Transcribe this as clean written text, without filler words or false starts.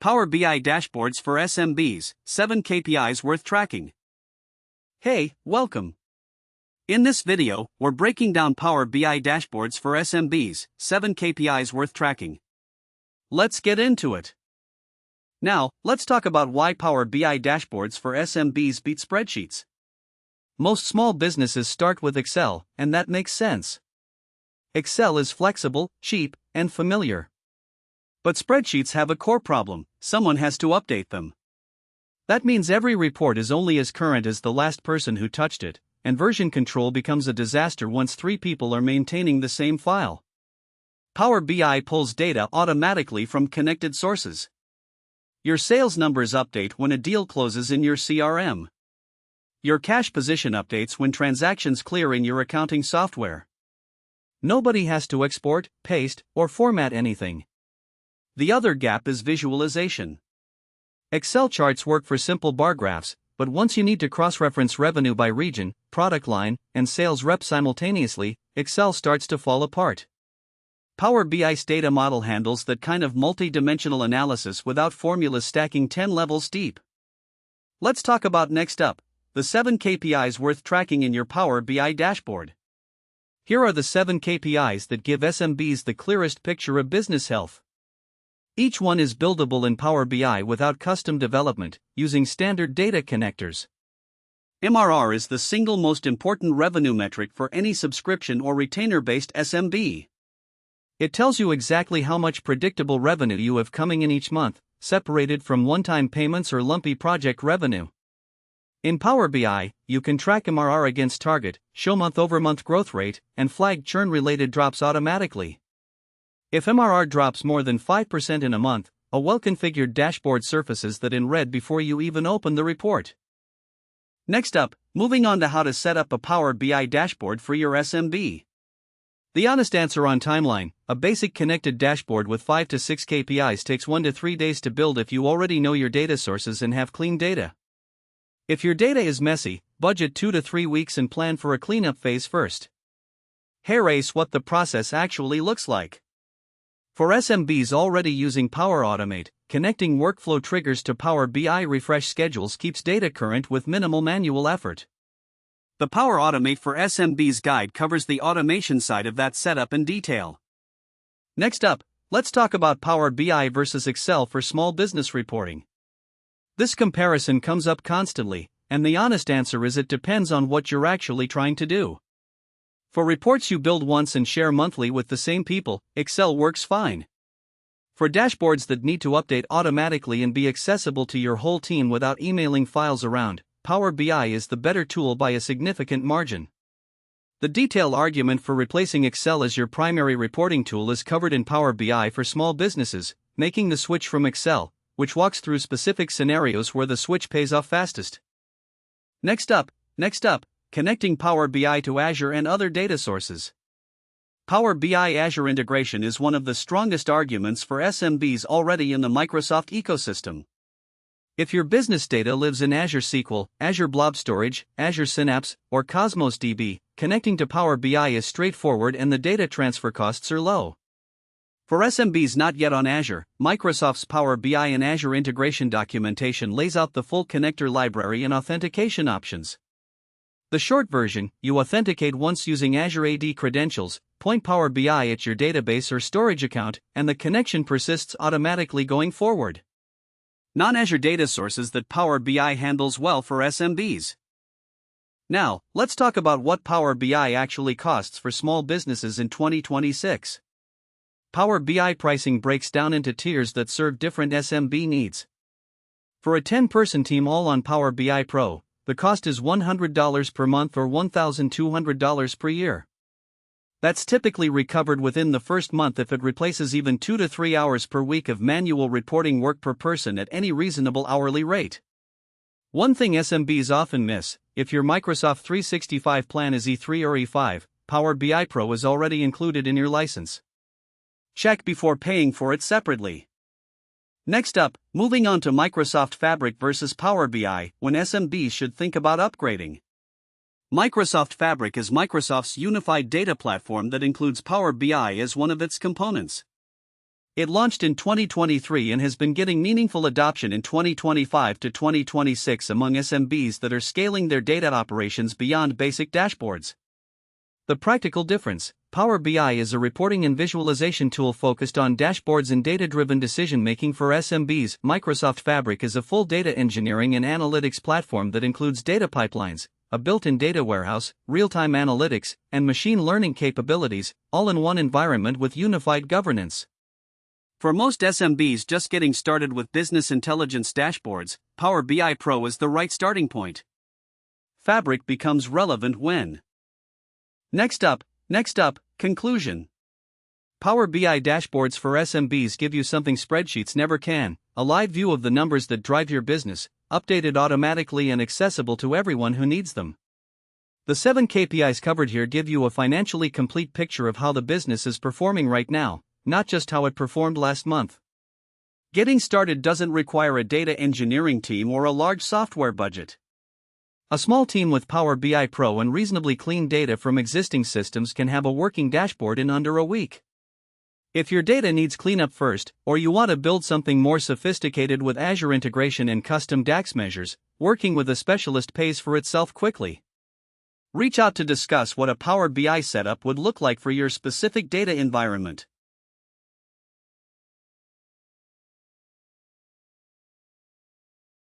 Power BI Dashboards for SMBs, 7 KPIs worth tracking. Hey, welcome. In this video, we're breaking down Power BI Dashboards for SMBs, 7 KPIs worth tracking. Let's get into it. Now, let's talk about why Power BI Dashboards for SMBs beat spreadsheets. Most small businesses start with Excel, and that makes sense. Excel is flexible, cheap, and familiar. But spreadsheets have a core problem: someone has to update them. That means every report is only as current as the last person who touched it, and version control becomes a disaster once 3 people are maintaining the same file. Power BI pulls data automatically from connected sources. Your sales numbers update when a deal closes in your CRM. Your cash position updates when transactions clear in your accounting software. Nobody has to export, paste, or format anything. The other gap is visualization. Excel charts work for simple bar graphs, but once you need to cross-reference revenue by region, product line, and sales rep simultaneously, Excel starts to fall apart. Power BI's data model handles that kind of multi-dimensional analysis without formulas stacking 10 levels deep. Let's talk about next up, the 7 KPIs worth tracking in your Power BI dashboard. Here are the 7 KPIs that give SMBs the clearest picture of business health. Each one is buildable in Power BI without custom development, using standard data connectors. MRR is the single most important revenue metric for any subscription or retainer-based SMB. It tells you exactly how much predictable revenue you have coming in each month, separated from one-time payments or lumpy project revenue. In Power BI, you can track MRR against target, show month-over-month growth rate, and flag churn-related drops automatically. If MRR drops more than 5% in a month, a well-configured dashboard surfaces that in red before you even open the report. Next up, moving on to how to set up a Power BI dashboard for your SMB. The honest answer on timeline: a basic connected dashboard with 5 to 6 KPIs takes 1 to 3 days to build if you already know your data sources and have clean data. If your data is messy, budget 2 to 3 weeks and plan for a cleanup phase first. Here's what the process actually looks like. For SMBs already using Power Automate, connecting workflow triggers to Power BI refresh schedules keeps data current with minimal manual effort. The Power Automate for SMBs guide covers the automation side of that setup in detail. Next up, let's talk about Power BI versus Excel for small business reporting. This comparison comes up constantly, and the honest answer is it depends on what you're actually trying to do. For reports you build once and share monthly with the same people, Excel works fine. For dashboards that need to update automatically and be accessible to your whole team without emailing files around, Power BI is the better tool by a significant margin. The detailed argument for replacing Excel as your primary reporting tool is covered in Power BI for small businesses, making the switch from Excel, which walks through specific scenarios where the switch pays off fastest. Next up, connecting Power BI to Azure and other data sources. Power BI Azure integration is one of the strongest arguments for SMBs already in the Microsoft ecosystem. If your business data lives in Azure SQL, Azure Blob Storage, Azure Synapse, or Cosmos DB, connecting to Power BI is straightforward and the data transfer costs are low. For SMBs not yet on Azure, Microsoft's Power BI and Azure integration documentation lays out the full connector library and authentication options. The short version: you authenticate once using Azure AD credentials, point Power BI at your database or storage account, and the connection persists automatically going forward. Non-Azure data sources that Power BI handles well for SMBs. Now, let's talk about what Power BI actually costs for small businesses in 2026. Power BI pricing breaks down into tiers that serve different SMB needs. For a 10-person team all on Power BI Pro, the cost is $100 per month or $1,200 per year. That's typically recovered within the first month if it replaces even 2 to 3 hours per week of manual reporting work per person at any reasonable hourly rate. One thing SMBs often miss: if your Microsoft 365 plan is E3 or E5, Power BI Pro is already included in your license. Check before paying for it separately. Next up, moving on to Microsoft Fabric versus Power BI, when SMBs should think about upgrading. Microsoft Fabric is Microsoft's unified data platform that includes Power BI as one of its components. It launched in 2023 and has been getting meaningful adoption in 2025 to 2026 among SMBs that are scaling their data operations beyond basic dashboards. The practical difference: Power BI is a reporting and visualization tool focused on dashboards and data-driven decision-making for SMBs. Microsoft Fabric is a full data engineering and analytics platform that includes data pipelines, a built-in data warehouse, real-time analytics, and machine learning capabilities, all in one environment with unified governance. For most SMBs just getting started with business intelligence dashboards, Power BI Pro is the right starting point. Fabric becomes relevant when. Next up, conclusion. Power BI dashboards for SMBs give you something spreadsheets never can: a live view of the numbers that drive your business, updated automatically and accessible to everyone who needs them. The 7 KPIs covered here give you a financially complete picture of how the business is performing right now, not just how it performed last month. Getting started doesn't require a data engineering team or a large software budget. A small team with Power BI Pro and reasonably clean data from existing systems can have a working dashboard in under a week. If your data needs cleanup first, or you want to build something more sophisticated with Azure integration and custom DAX measures, working with a specialist pays for itself quickly. Reach out to discuss what a Power BI setup would look like for your specific data environment.